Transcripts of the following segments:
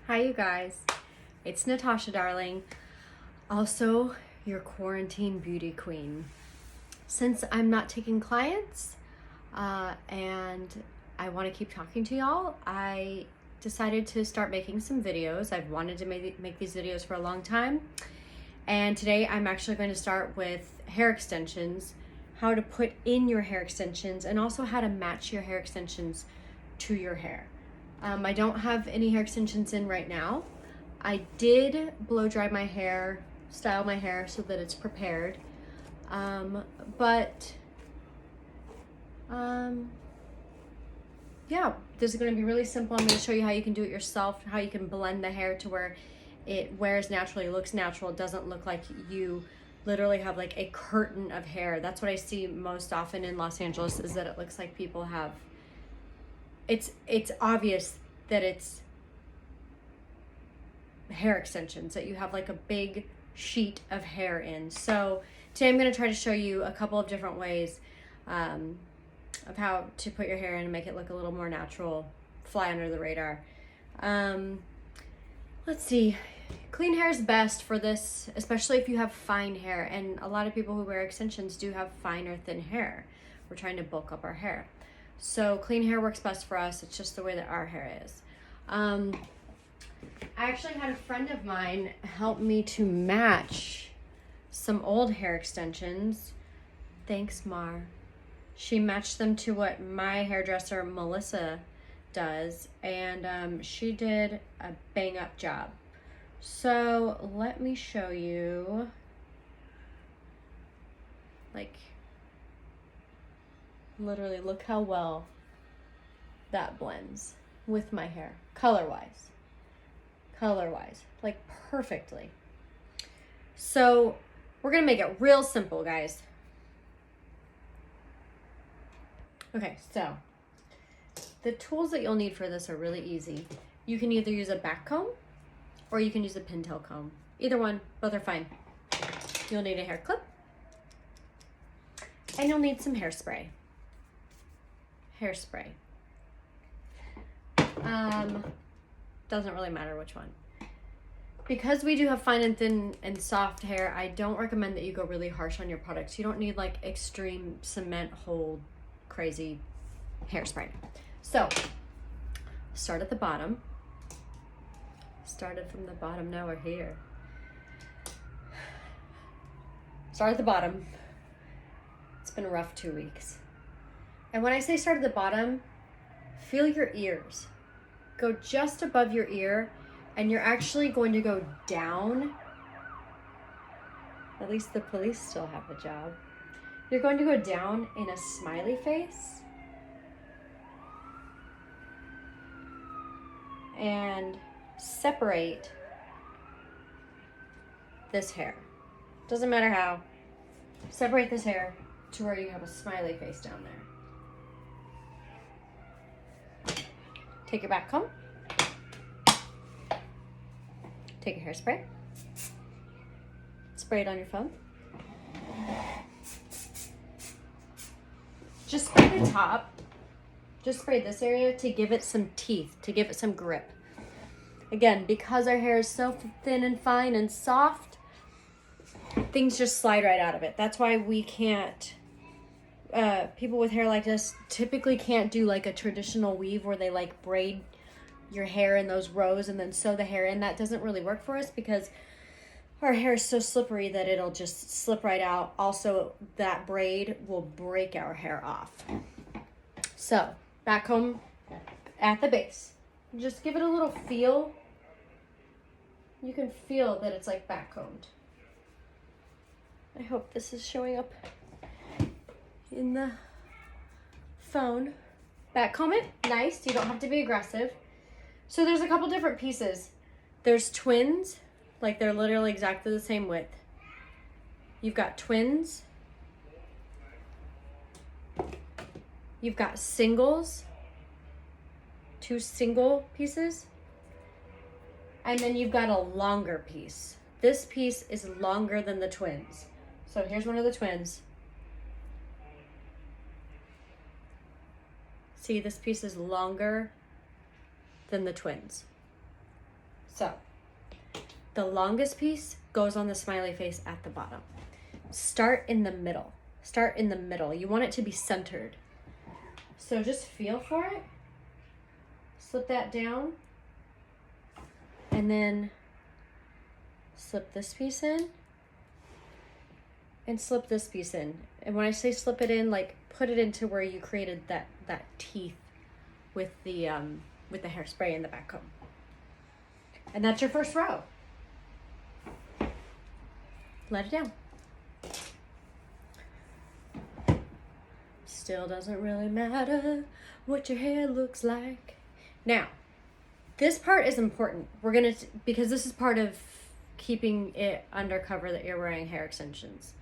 Hi, you guys. It's Natascha Darling, also your quarantine beauty queen. Since I'm not taking clients and I want to keep talking to y'all, I decided to start making some videos. I've wanted to make these videos for a long time. And today I'm actually going to start with hair extensions, how to put in your hair extensions, and also how to match your hair extensions to your hair. I don't have any hair extensions in right now. I did blow dry my hair, style my hair so that it's prepared. Yeah, this is going to be really simple. I'm going to show you how you can do it yourself, how you can blend the hair to where it wears naturally, looks natural. It doesn't look like you literally have like a curtain of hair. That's what I see most often in Los Angeles, is that it looks like people have, it's obvious that it's hair extensions, that you have like a big sheet of hair in. So today I'm going to try to show you a couple of different ways of how to put your hair in and make it look a little more natural, fly under the radar. Let's see. Clean hair is best for this, especially if you have fine hair. And a lot of people who wear extensions do have fine or thin hair. We're trying to bulk up our hair. So clean hair works best for us. It's just the way that our hair is. I actually had a friend of mine help me to match some old hair extensions. Thanks, Mar. She matched them to what my hairdresser, Melissa, does. And she did a bang up job. So let me show you, like, literally look how well that blends with my hair, color-wise, like perfectly. So we're gonna make it real simple, guys. Okay, so the tools that you'll need for this are really easy. You can either use a back comb or you can use a pintail comb. Either one, both are fine. You'll need a hair clip and you'll need some hairspray. Doesn't really matter which one. Because we do have fine and thin and soft hair, I don't recommend that you go really harsh on your products. You don't need like extreme cement hold crazy hairspray. So start at the bottom. Started from the bottom, now we're here. Start at the bottom. It's been a rough 2 weeks. And when I say start at the bottom, feel your ears. Go just above your ear, and you're actually going to go down. At least the police still have a job. You're going to go down in a smiley face. And separate this hair. Doesn't matter how. Separate this hair to where you have a smiley face down there. Take your back comb. Take your hairspray. Spray it on your phone. Just spray the top. Just spray this area to give it some teeth, to give it some grip. Again, because our hair is so thin and fine and soft, things just slide right out of it. That's why we can't, people with hair like this typically can't do like a traditional weave where they like braid your hair in those rows and then sew the hair in. That doesn't really work for us because our hair is so slippery that it'll just slip right out. Also, that braid will break our hair off. So, back comb at the base. Just give it a little feel. You can feel that it's like back combed. I hope this is showing up in the phone. Back comb it, nice. You don't have to be aggressive. So there's a couple different pieces. There's twins, like they're literally exactly the same width. You've got twins. You've got singles. 2 single pieces, and then you've got a longer piece. This piece is longer than the twins. So here's one of the twins. See, this piece is longer than the twins. So the longest piece goes on the smiley face at the bottom. Start in the middle. Start in the middle. You want it to be centered. So just feel for it. Slip that down. And then slip this piece in. And slip this piece in. And when I say slip it in, like put it into where you created that teeth with the hairspray in the back comb. And that's your first row. Let it down. Still doesn't really matter what your hair looks like. Now, this part is important. We're gonna, because this is part of keeping it undercover that you're wearing hair extensions.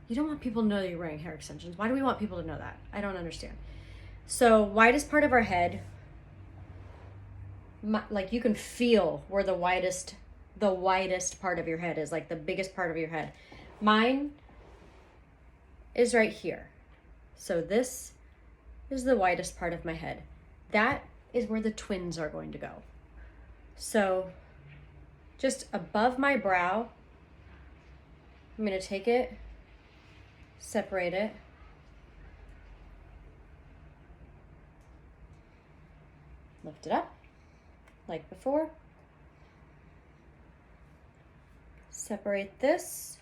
You don't want people to know that you're wearing hair extensions. Why do we want people to know that? I don't understand. So widest part of our head, like you can feel where the widest part of your head is, like the biggest part of your head. Mine is right here. So this is the widest part of my head. That is where the twins are going to go. So just above my brow, I'm going to take it, separate it, lift it up like before, separate this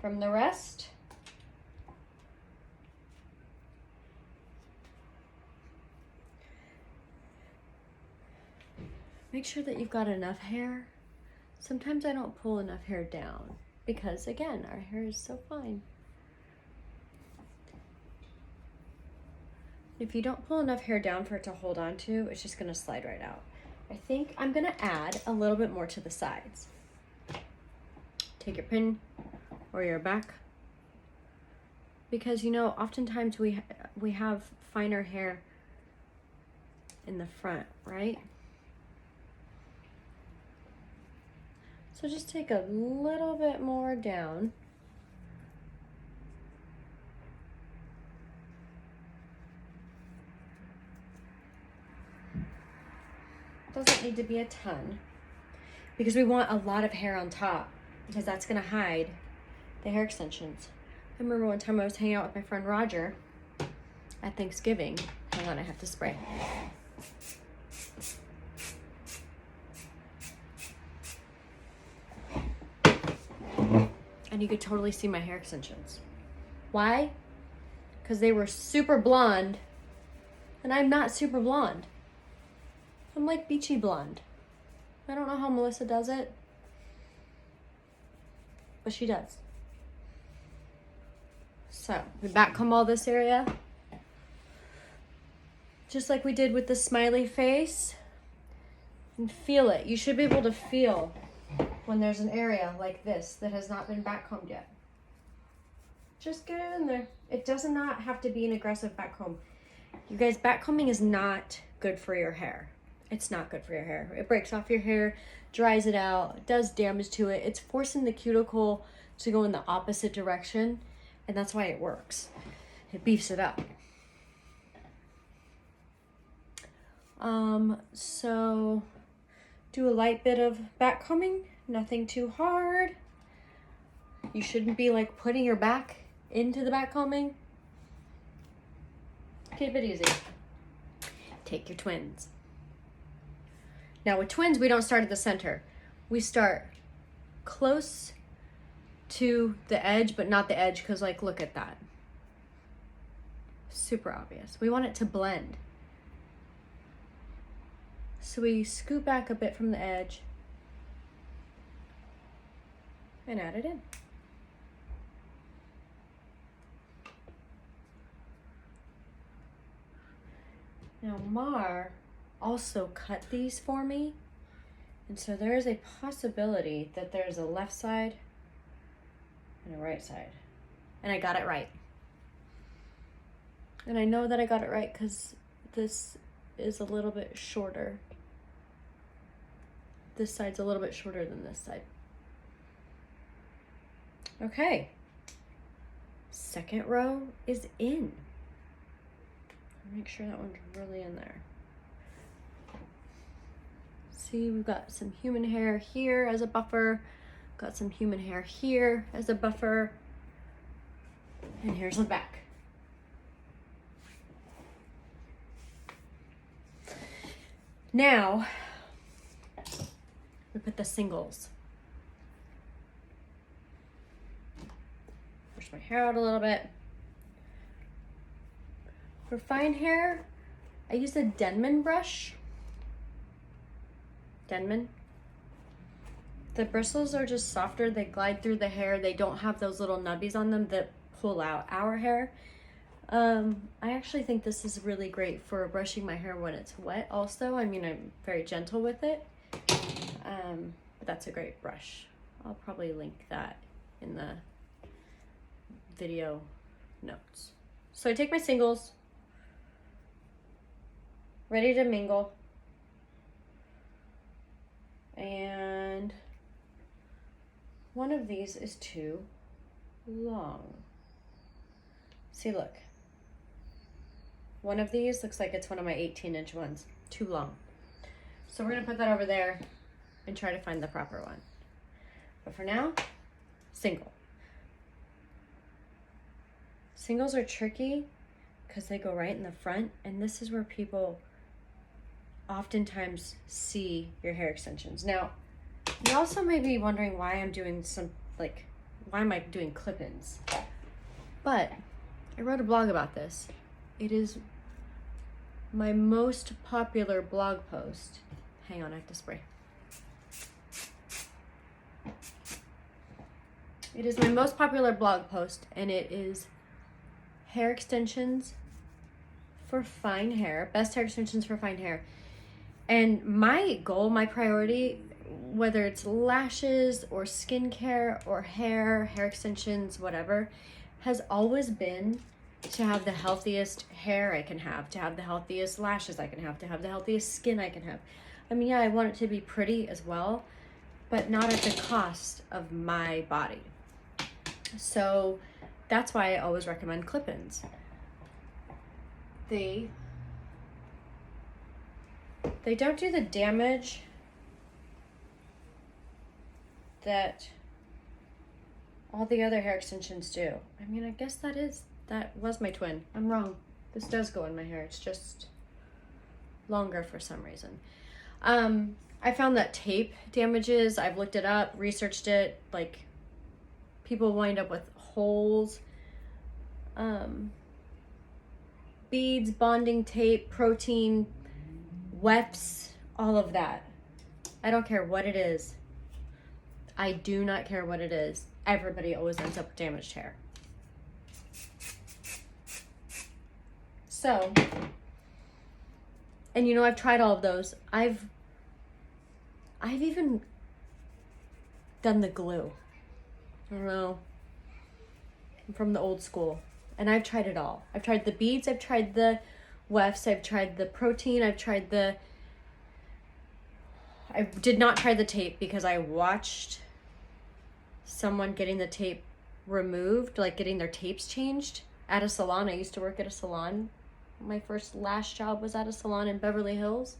from the rest. Make sure that you've got enough hair. Sometimes I don't pull enough hair down because, again, our hair is so fine. If you don't pull enough hair down for it to hold on to, it's just gonna slide right out. I think I'm gonna add a little bit more to the sides. Take your pin or your back, because you know, oftentimes we have finer hair in the front, right? So just take a little bit more down. Doesn't need to be a ton, because we want a lot of hair on top, because that's gonna hide the hair extensions. I remember one time I was hanging out with my friend Roger at Thanksgiving. Hang on, I have to spray. And you could totally see my hair extensions. Why? Because they were super blonde, and I'm not super blonde. I'm like beachy blonde. I don't know how Melissa does it, but she does. So we backcomb all this area, just like we did with the smiley face, and feel it. You should be able to feel when there's an area like this that has not been backcombed yet. Just get it in there. It does not have to be an aggressive backcomb. You guys, backcombing is not good for your hair. It's not good for your hair. It breaks off your hair, dries it out, it does damage to it. It's forcing the cuticle to go in the opposite direction, and that's why it works. It beefs it up. So do a light bit of backcombing, nothing too hard. You shouldn't be like putting your back into the backcombing. Keep it easy. Take your twins. Now with twins, we don't start at the center. We start close to the edge, but not the edge, because like, look at that. Super obvious. We want it to blend. So we scoot back a bit from the edge and add it in. Now Mar also cut these for me, and so there is a possibility that there's a left side and a right side, and I got it right. And I know that I got it right because this is a little bit shorter. This side's a little bit shorter than this side. Okay, second row is in. Make sure that one's really in there. See, we've got some human hair here as a buffer. Got some human hair here as a buffer. And here's the back. Now, we put the singles. Push my hair out a little bit. For fine hair, I use a Denman brush. Denman. The bristles are just softer. They glide through the hair. They don't have those little nubbies on them that pull out our hair. I actually think this is really great for brushing my hair when it's wet also. I mean, I'm very gentle with it. But that's a great brush. I'll probably link that in the video notes. So I take my singles, ready to mingle. And one of these is too long. See, look. One of these looks like it's one of my 18-inch ones. Too long. So we're gonna put that over there and try to find the proper one. But for now, single. Singles are tricky because they go right in the front, and this is where people oftentimes see your hair extensions. Now, you also may be wondering why I'm doing why am I doing clip-ins? But I wrote a blog about this. It is my most popular blog post. Hang on, I have to spray. It is my most popular blog post, and it is hair extensions for fine hair, best hair extensions for fine hair. And my goal, my priority, whether it's lashes or skincare or hair extensions, whatever, has always been to have the healthiest hair I can have, to have the healthiest lashes I can have, to have the healthiest skin I can have. I mean, yeah, I want it to be pretty as well, but not at the cost of my body. So that's why I always recommend clip-ins. They don't do the damage that all the other hair extensions do. I mean, I guess that was my twin. I'm wrong. This does go in my hair. It's just longer for some reason. I found that tape damages. I've looked it up, researched it. Like, people wind up with holes, beads, bonding tape, protein, wefts, all of that. I don't care what it is. I do not care what it is. Everybody always ends up with damaged hair. So, and you know, I've tried all of those. I've even done the glue. I don't know. I'm from the old school. And I've tried it all. I've tried the beads, I've tried the wefts, I've tried the protein, I did not try the tape because I watched someone getting the tape removed, like getting their tapes changed at a salon. I used to work at a salon. My first lash job was at a salon in Beverly Hills.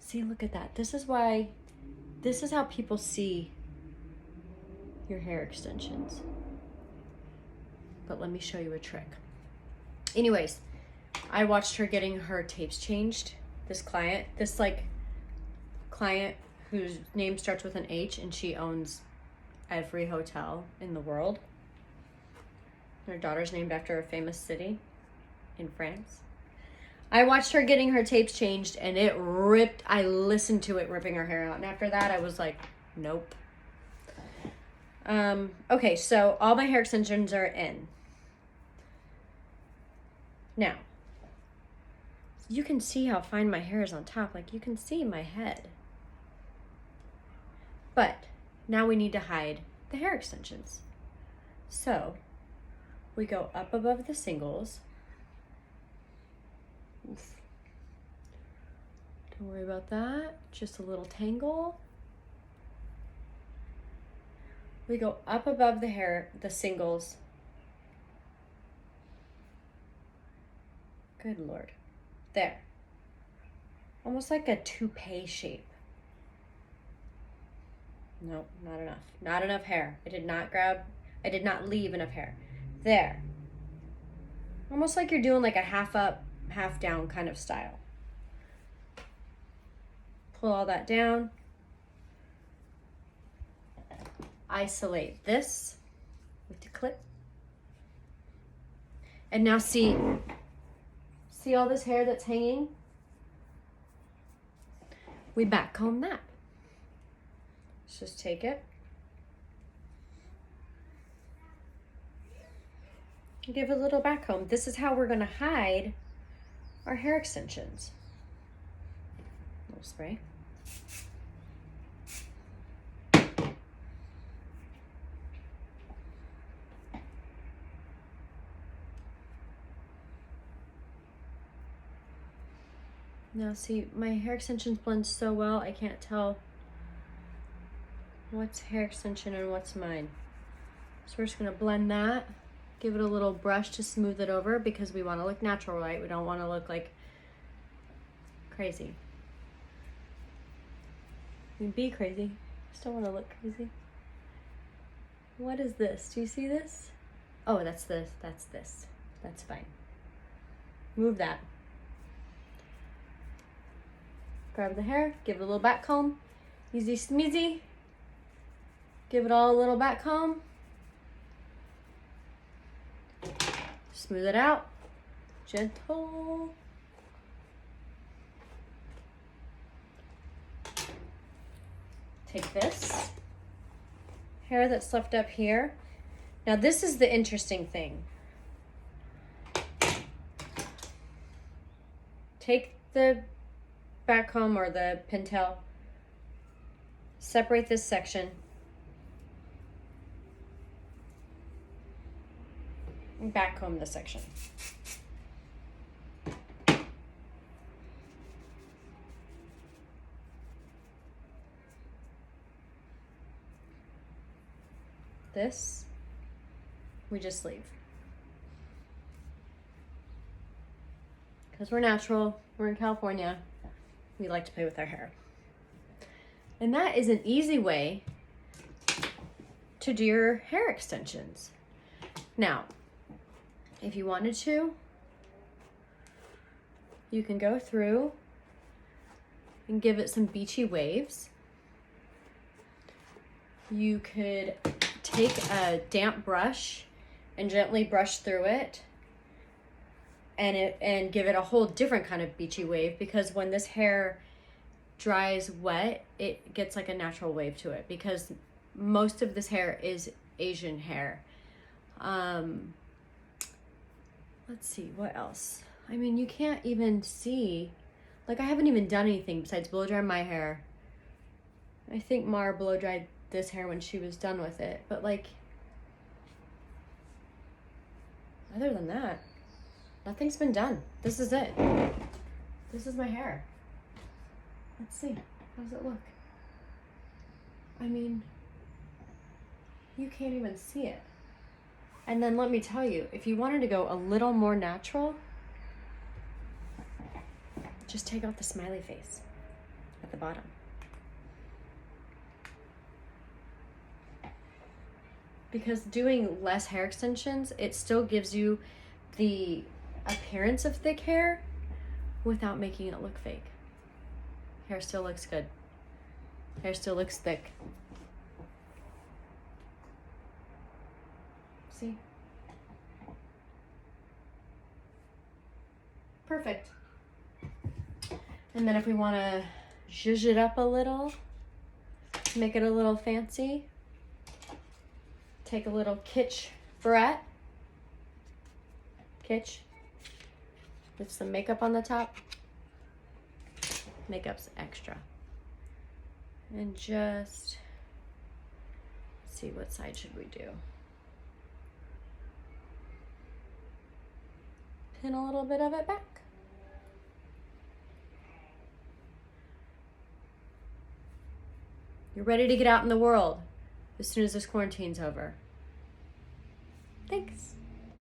See, look at that. This is how people see your hair extensions. But let me show you a trick. Anyways, I watched her getting her tapes changed. This client whose name starts with an H, and she owns every hotel in the world. Her daughter's named after a famous city in France. I watched her getting her tapes changed, and it ripped. I listened to it ripping her hair out. And after that, I was like, nope. Okay, so all my hair extensions are in. Now, you can see how fine my hair is on top. Like, you can see my head. But now we need to hide the hair extensions. So we go up above the singles. Oof. Don't worry about that. Just a little tangle. We go up above the hair, the singles. Good Lord. There. almost like a toupee shape. No, not enough. Not enough hair. I did not leave enough hair. There. Almost like you're doing like a half up, half down kind of style. Pull all that down. Isolate this with the clip. And now see all this hair that's hanging? We back comb that. Let's just take it. Give it a little back comb. This is how we're gonna hide our hair extensions. A little spray. Now see, my hair extensions blend so well, I can't tell what's hair extension and what's mine. So we're just gonna blend that, give it a little brush to smooth it over because we wanna look natural, right? We don't wanna look like crazy. You be crazy, still wanna look crazy. What is this? Do you see this? Oh, that's this, that's fine. Move that. Grab the hair, give it a little back comb, easy smeezy. Give it all a little back comb. Smooth it out, gentle. Take this hair that's left up here. Now this is the interesting thing. Take the back comb or the pintail, separate this section, and back comb this section. This, we just leave. Because we're natural, we're in California, we like to play with our hair. And that is an easy way to do your hair extensions. Now, if you wanted to, you can go through and give it some beachy waves. You could take a damp brush and gently brush through it and give it a whole different kind of beachy wave, because when this hair dries wet, it gets like a natural wave to it, because most of this hair is Asian hair. Let's see, what else? I mean, you can't even see, like I haven't even done anything besides blow dry my hair. I think Mara blow dried this hair when she was done with it, but like, other than that, nothing's been done. This is it. This is my hair. Let's see, how does it look? I mean, you can't even see it. And then let me tell you, if you wanted to go a little more natural, just take out the smiley face at the bottom. Because doing less hair extensions, it still gives you the appearance of thick hair without making it look fake. Hair still looks good. Hair still looks thick. See? Perfect. And then if we want to zhuzh it up a little, make it a little fancy, take a little kitsch barrette. Kitsch. With some makeup on the top. Makeup's extra. And just, let's see, what side should we do? Pin a little bit of it back. You're ready to get out in the world as soon as this quarantine's over. Thanks.